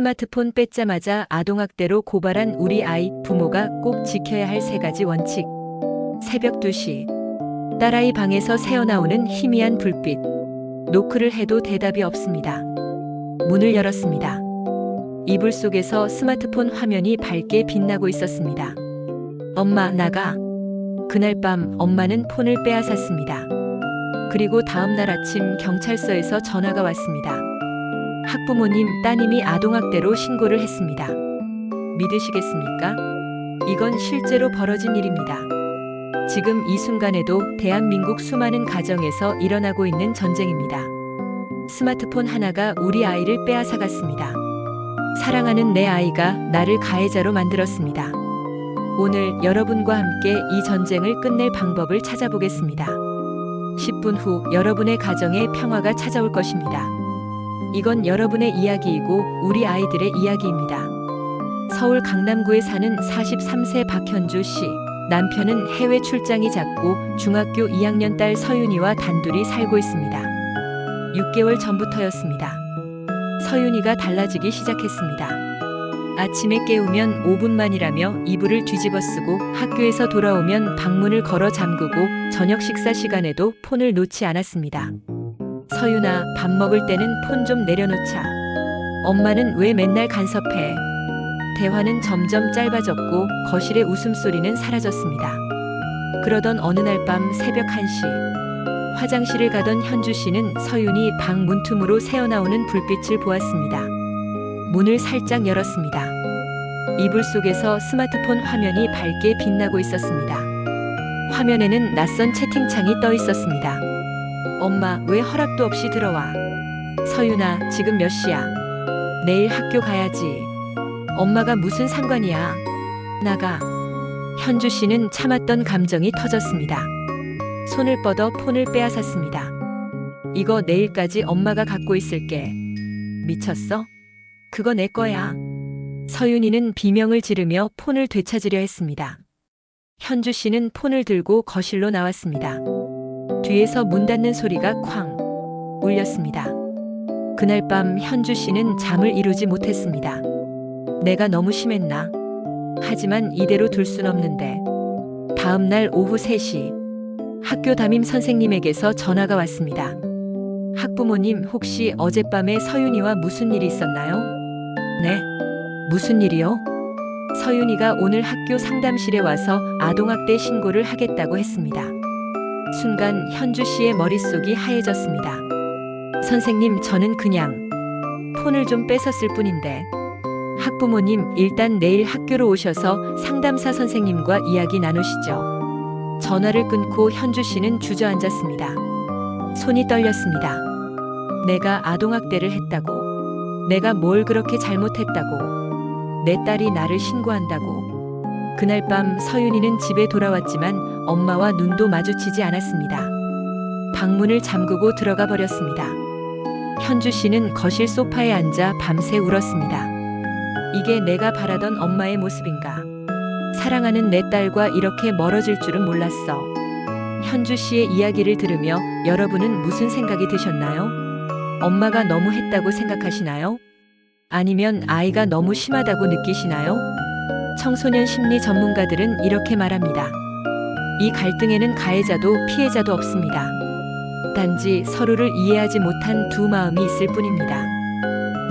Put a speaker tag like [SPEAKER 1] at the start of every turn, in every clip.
[SPEAKER 1] 스마트폰 뺏자마자 아동학대로 고발한 우리 아이, 부모가 꼭 지켜야 할 3가지 원칙. 새벽 2시. 딸아이 방에서 새어나오는 희미한 불빛. 노크를 해도 대답이 없습니다. 문을 열었습니다. 이불 속에서 스마트폰 화면이 밝게 빛나고 있었습니다. 엄마, 나가. 그날 밤 엄마는 폰을 빼앗았습니다. 그리고 다음 날 아침 경찰서에서 전화가 왔습니다. 학부모님, 따님이 아동학대로 신고를 했습니다. 믿으시겠습니까? 이건 실제로 벌어진 일입니다. 지금 이 순간에도 대한민국 수많은 가정에서 일어나고 있는 전쟁입니다. 스마트폰 하나가 우리 아이를 빼앗아갔습니다. 사랑하는 내 아이가 나를 가해자로 만들었습니다. 오늘 여러분과 함께 이 전쟁을 끝낼 방법을 찾아보겠습니다. 10분 후 여러분의 가정에 평화가 찾아올 것입니다. 이건 여러분의 이야기이고 우리 아이들의 이야기입니다. 서울 강남구에 사는 43세 박현주 씨. 남편은 해외 출장이 잦고 중학교 2학년 딸 서윤이와 단둘이 살고 있습니다. 6개월 전부터였습니다. 서윤이가 달라지기 시작했습니다. 아침에 깨우면 5분만이라며 이불을 뒤집어 쓰고 학교에서 돌아오면 방문을 걸어 잠그고 저녁 식사 시간에도 폰을 놓지 않았습니다. 서윤아, 밥 먹을 때는 폰 좀 내려놓자. 엄마는 왜 맨날 간섭해? 대화는 점점 짧아졌고 거실의 웃음소리는 사라졌습니다. 그러던 어느 날 밤 새벽 1시. 화장실을 가던 현주 씨는 서윤이 방 문틈으로 새어나오는 불빛을 보았습니다. 문을 살짝 열었습니다. 이불 속에서 스마트폰 화면이 밝게 빛나고 있었습니다. 화면에는 낯선 채팅창이 떠 있었습니다. 엄마, 왜 허락도 없이 들어와? 서윤아, 지금 몇 시야? 내일 학교 가야지. 엄마가 무슨 상관이야? 나가. 현주 씨는 참았던 감정이 터졌습니다. 손을 뻗어 폰을 빼앗았습니다. 이거 내일까지 엄마가 갖고 있을게. 미쳤어? 그거 내 거야. 서윤이는 비명을 지르며 폰을 되찾으려 했습니다. 현주 씨는 폰을 들고 거실로 나왔습니다. 뒤에서 문 닫는 소리가 쾅 울렸습니다. 그날 밤 현주 씨는 잠을 이루지 못했습니다. 내가 너무 심했나? 하지만 이대로 둘 순 없는데. 다음 날 오후 3시. 학교 담임 선생님에게서 전화가 왔습니다. 학부모님, 혹시 어젯밤에 서윤이와 무슨 일이 있었나요? 네? 무슨 일이요? 서윤이가 오늘 학교 상담실에 와서 아동학대 신고를 하겠다고 했습니다. 순간 현주 씨의 머릿속이 하얘졌습니다. 선생님, 저는 그냥 폰을 좀 뺏었을 뿐인데. 학부모님, 일단 내일 학교로 오셔서 상담사 선생님과 이야기 나누시죠. 전화를 끊고 현주 씨는 주저앉았습니다. 손이 떨렸습니다. 내가 아동학대를 했다고. 내가 뭘 그렇게 잘못했다고. 내 딸이 나를 신고한다고. 그날 밤 서윤이는 집에 돌아왔지만 엄마와 눈도 마주치지 않았습니다. 방문을 잠그고 들어가 버렸습니다. 현주 씨는 거실 소파에 앉아 밤새 울었습니다. 이게 내가 바라던 엄마의 모습인가? 사랑하는 내 딸과 이렇게 멀어질 줄은 몰랐어. 현주 씨의 이야기를 들으며 여러분은 무슨 생각이 드셨나요? 엄마가 너무 했다고 생각하시나요? 아니면 아이가 너무 심하다고 느끼시나요? 청소년 심리 전문가들은 이렇게 말합니다. 이 갈등에는 가해자도 피해자도 없습니다. 단지 서로를 이해하지 못한 두 마음이 있을 뿐입니다.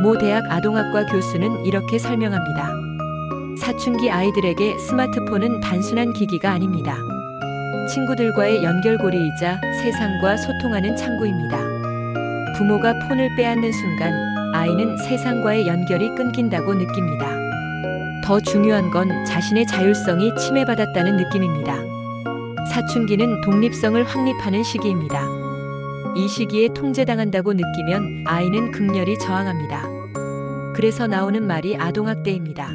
[SPEAKER 1] 모 대학 아동학과 교수는 이렇게 설명합니다. 사춘기 아이들에게 스마트폰은 단순한 기기가 아닙니다. 친구들과의 연결고리이자 세상과 소통하는 창구입니다. 부모가 폰을 빼앗는 순간 아이는 세상과의 연결이 끊긴다고 느낍니다. 더 중요한 건 자신의 자율성이 침해받았다는 느낌입니다. 사춘기는 독립성을 확립하는 시기입니다. 이 시기에 통제당한다고 느끼면 아이는 극렬히 저항합니다. 그래서 나오는 말이 아동학대입니다.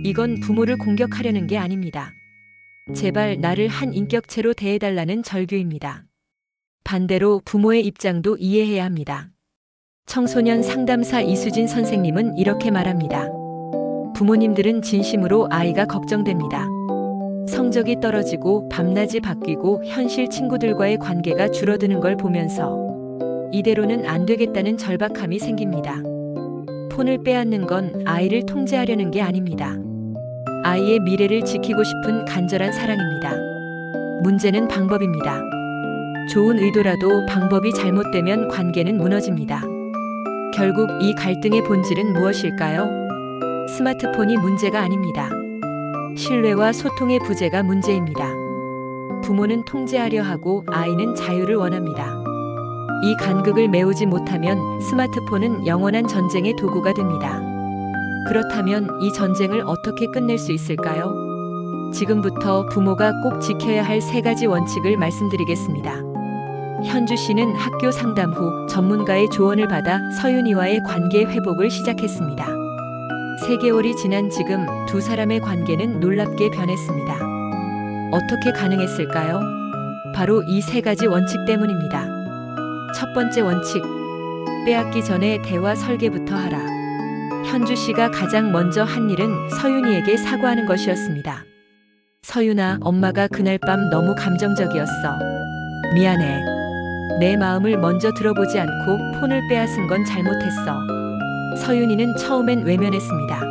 [SPEAKER 1] 이건 부모를 공격하려는 게 아닙니다. 제발 나를 한 인격체로 대해달라는 절규입니다. 반대로 부모의 입장도 이해해야 합니다. 청소년 상담사 이수진 선생님은 이렇게 말합니다. 부모님들은 진심으로 아이가 걱정됩니다. 성적이 떨어지고 밤낮이 바뀌고 현실 친구들과의 관계가 줄어드는 걸 보면서 이대로는 안 되겠다는 절박함이 생깁니다. 폰을 빼앗는 건 아이를 통제하려는 게 아닙니다. 아이의 미래를 지키고 싶은 간절한 사랑입니다. 문제는 방법입니다. 좋은 의도라도 방법이 잘못되면 관계는 무너집니다. 결국 이 갈등의 본질은 무엇일까요? 스마트폰이 문제가 아닙니다. 신뢰와 소통의 부재가 문제입니다. 부모는 통제하려 하고 아이는 자유를 원합니다. 이 간극을 메우지 못하면 스마트폰은 영원한 전쟁의 도구가 됩니다. 그렇다면 이 전쟁을 어떻게 끝낼 수 있을까요? 지금부터 부모가 꼭 지켜야 할 3가지 원칙을 말씀드리겠습니다. 현주 씨는 학교 상담 후 전문가의 조언을 받아 서윤이와의 관계 회복을 시작했습니다. 3개월이 지난 지금 두 사람의 관계는 놀랍게 변했습니다. 어떻게 가능했을까요? 바로 이 3가지 원칙 때문입니다. 첫 번째 원칙, 빼앗기 전에 대화 설계부터 하라. 현주 씨가 가장 먼저 한 일은 서윤이에게 사과하는 것이었습니다. 서윤아, 엄마가 그날 밤 너무 감정적이었어. 미안해. 내 마음을 먼저 들어보지 않고 폰을 빼앗은 건 잘못했어. 서윤이는 처음엔 외면했습니다.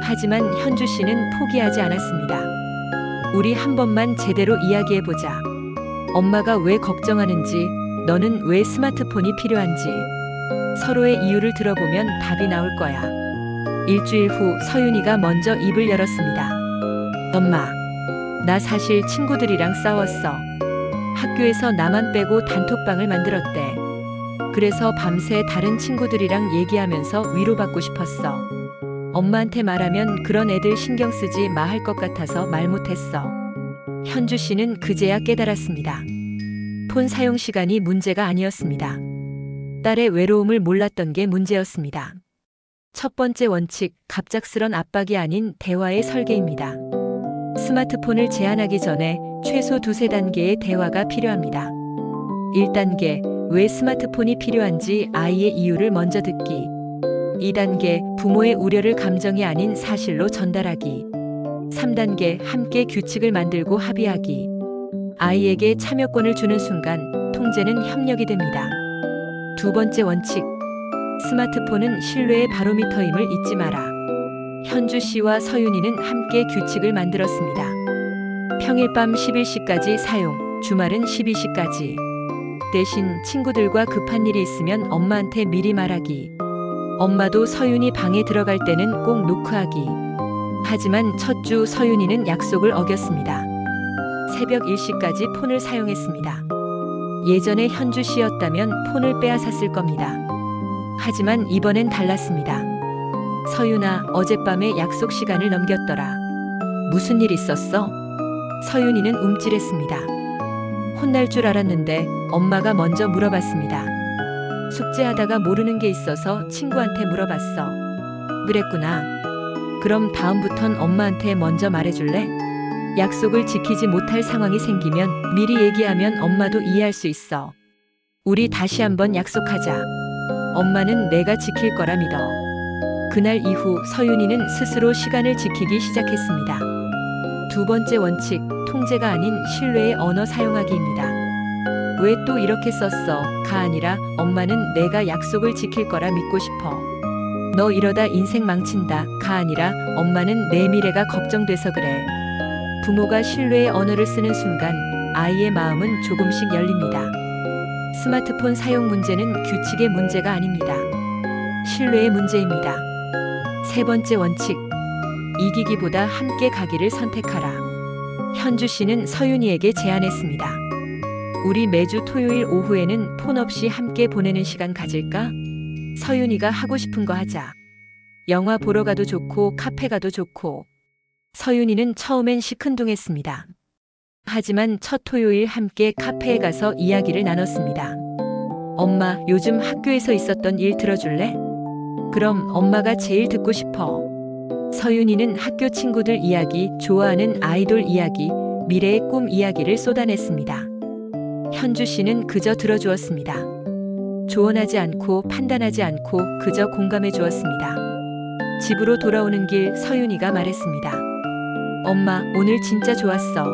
[SPEAKER 1] 하지만 현주 씨는 포기하지 않았습니다. 우리 한 번만 제대로 이야기해보자. 엄마가 왜 걱정하는지, 너는 왜 스마트폰이 필요한지, 서로의 이유를 들어보면 답이 나올 거야. 일주일 후 서윤이가 먼저 입을 열었습니다. 엄마, 나 사실 친구들이랑 싸웠어. 학교에서 나만 빼고 단톡방을 만들었대. 그래서 밤새 다른 친구들이랑 얘기하면서 위로받고 싶었어. 엄마한테 말하면 그런 애들 신경 쓰지 마 할 것 같아서 말 못했어. 현주 씨는 그제야 깨달았습니다. 폰 사용 시간이 문제가 아니었습니다. 딸의 외로움을 몰랐던 게 문제였습니다. 첫 번째 원칙, 갑작스런 압박이 아닌 대화의 설계입니다. 스마트폰을 제한하기 전에 최소 2~3단계의 대화가 필요합니다. 1단계, 왜 스마트폰이 필요한지 아이의 이유를 먼저 듣기. 2단계, 부모의 우려를 감정이 아닌 사실로 전달하기. 3단계, 함께 규칙을 만들고 합의하기. 아이에게 참여권을 주는 순간 통제는 협력이 됩니다. 두 번째 원칙, 스마트폰은 신뢰의 바로미터임을 잊지 마라. 현주 씨와 서윤이는 함께 규칙을 만들었습니다. 평일 밤 11시까지 사용, 주말은 12시까지. 대신 친구들과 급한 일이 있으면 엄마한테 미리 말하기. 엄마도 서윤이 방에 들어갈 때는 꼭 노크하기. 하지만 첫 주 서윤이는 약속을 어겼습니다. 새벽 1시까지 폰을 사용했습니다. 예전에 현주 씨였다면 폰을 빼앗았을 겁니다. 하지만 이번엔 달랐습니다. 서윤아, 어젯밤에 약속 시간을 넘겼더라. 무슨 일 있었어? 서윤이는 움찔했습니다. 혼날 줄 알았는데 엄마가 먼저 물어봤습니다. 숙제하다가 모르는 게 있어서 친구한테 물어봤어. 그랬구나. 그럼 다음부턴 엄마한테 먼저 말해줄래? 약속을 지키지 못할 상황이 생기면 미리 얘기하면 엄마도 이해할 수 있어. 우리 다시 한번 약속하자. 엄마는 내가 지킬 거라 믿어. 그날 이후 서윤이는 스스로 시간을 지키기 시작했습니다. 두 번째 원칙, 통제가 아닌 신뢰의 언어 사용하기입니다. 왜 또 이렇게 썼어? 가 아니라 엄마는 내가 약속을 지킬 거라 믿고 싶어. 너 이러다 인생 망친다. 가 아니라 엄마는 내 미래가 걱정돼서 그래. 부모가 신뢰의 언어를 쓰는 순간 아이의 마음은 조금씩 열립니다. 스마트폰 사용 문제는 규칙의 문제가 아닙니다. 신뢰의 문제입니다. 세 번째 원칙, 이기기보다 함께 가기를 선택하라. 현주 씨는 서윤이에게 제안했습니다. 우리 매주 토요일 오후에는 폰 없이 함께 보내는 시간 가질까? 서윤이가 하고 싶은 거 하자. 영화 보러 가도 좋고 카페 가도 좋고. 서윤이는 처음엔 시큰둥했습니다. 하지만 첫 토요일 함께 카페에 가서 이야기를 나눴습니다. 엄마, 요즘 학교에서 있었던 일 들어줄래? 그럼 엄마가 제일 듣고 싶어. 서윤이는 학교 친구들 이야기, 좋아하는 아이돌 이야기, 미래의 꿈 이야기를 쏟아냈습니다. 현주 씨는 그저 들어주었습니다. 조언하지 않고 판단하지 않고 그저 공감해 주었습니다. 집으로 돌아오는 길 서윤이가 말했습니다. 엄마, 오늘 진짜 좋았어.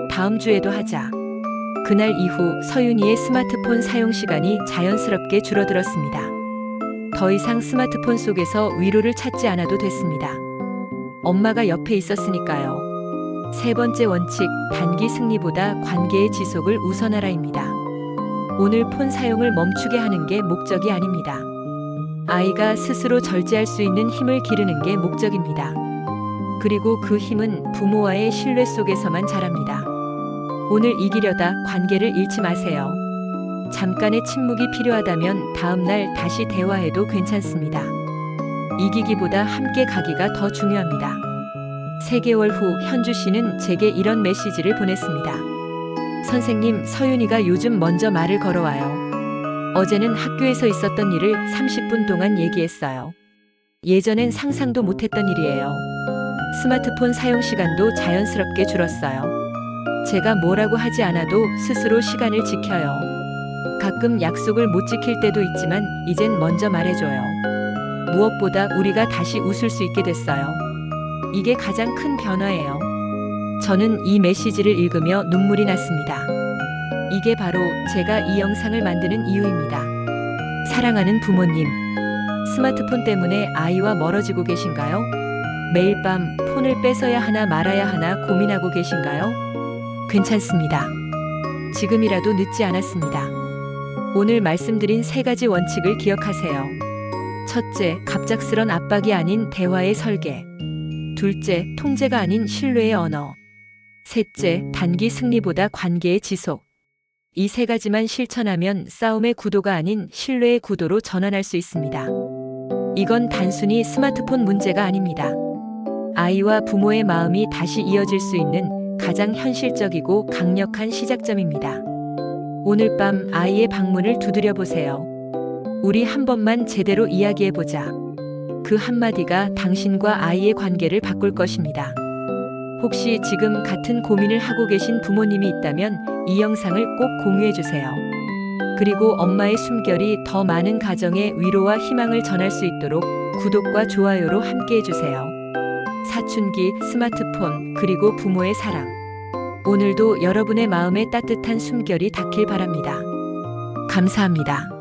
[SPEAKER 1] 다음 주에도 하자. 그날 이후 서윤이의 스마트폰 사용 시간이 자연스럽게 줄어들었습니다. 더 이상 스마트폰 속에서 위로를 찾지 않아도 됐습니다. 엄마가 옆에 있었으니까요. 세 번째 원칙, 단기 승리보다 관계의 지속을 우선하라입니다. 오늘 폰 사용을 멈추게 하는 게 목적이 아닙니다. 아이가 스스로 절제할 수 있는 힘을 기르는 게 목적입니다. 그리고 그 힘은 부모와의 신뢰 속에서만 자랍니다. 오늘 이기려다 관계를 잃지 마세요. 잠깐의 침묵이 필요하다면 다음날 다시 대화해도 괜찮습니다. 이기기보다 함께 가기가 더 중요합니다. 3개월 후 현주 씨는 제게 이런 메시지를 보냈습니다. 선생님, 서윤이가 요즘 먼저 말을 걸어와요. 어제는 학교에서 있었던 일을 30분 동안 얘기했어요. 예전엔 상상도 못했던 일이에요. 스마트폰 사용 시간도 자연스럽게 줄었어요. 제가 뭐라고 하지 않아도 스스로 시간을 지켜요. 가끔 약속을 못 지킬 때도 있지만 이젠 먼저 말해줘요. 무엇보다 우리가 다시 웃을 수 있게 됐어요. 이게 가장 큰 변화예요. 저는 이 메시지를 읽으며 눈물이 났습니다. 이게 바로 제가 이 영상을 만드는 이유입니다. 사랑하는 부모님, 스마트폰 때문에 아이와 멀어지고 계신가요? 매일 밤 폰을 뺏어야 하나 말아야 하나 고민하고 계신가요? 괜찮습니다. 지금이라도 늦지 않았습니다. 오늘 말씀드린 3가지 원칙을 기억하세요. 첫째, 갑작스런 압박이 아닌 대화의 설계. 둘째, 통제가 아닌 신뢰의 언어. 셋째, 단기 승리보다 관계의 지속. 이 3가지만 실천하면 싸움의 구도가 아닌 신뢰의 구도로 전환할 수 있습니다. 이건 단순히 스마트폰 문제가 아닙니다. 아이와 부모의 마음이 다시 이어질 수 있는 가장 현실적이고 강력한 시작점입니다. 오늘 밤 아이의 방문을 두드려 보세요. 우리 한 번만 제대로 이야기해 보자. 그 한마디가 당신과 아이의 관계를 바꿀 것입니다. 혹시 지금 같은 고민을 하고 계신 부모님이 있다면 이 영상을 꼭 공유해 주세요. 그리고 엄마의 숨결이 더 많은 가정에 위로와 희망을 전할 수 있도록 구독과 좋아요로 함께 해주세요. 사춘기, 스마트폰, 그리고 부모의 사랑. 오늘도 여러분의 마음에 따뜻한 숨결이 닿길 바랍니다. 감사합니다.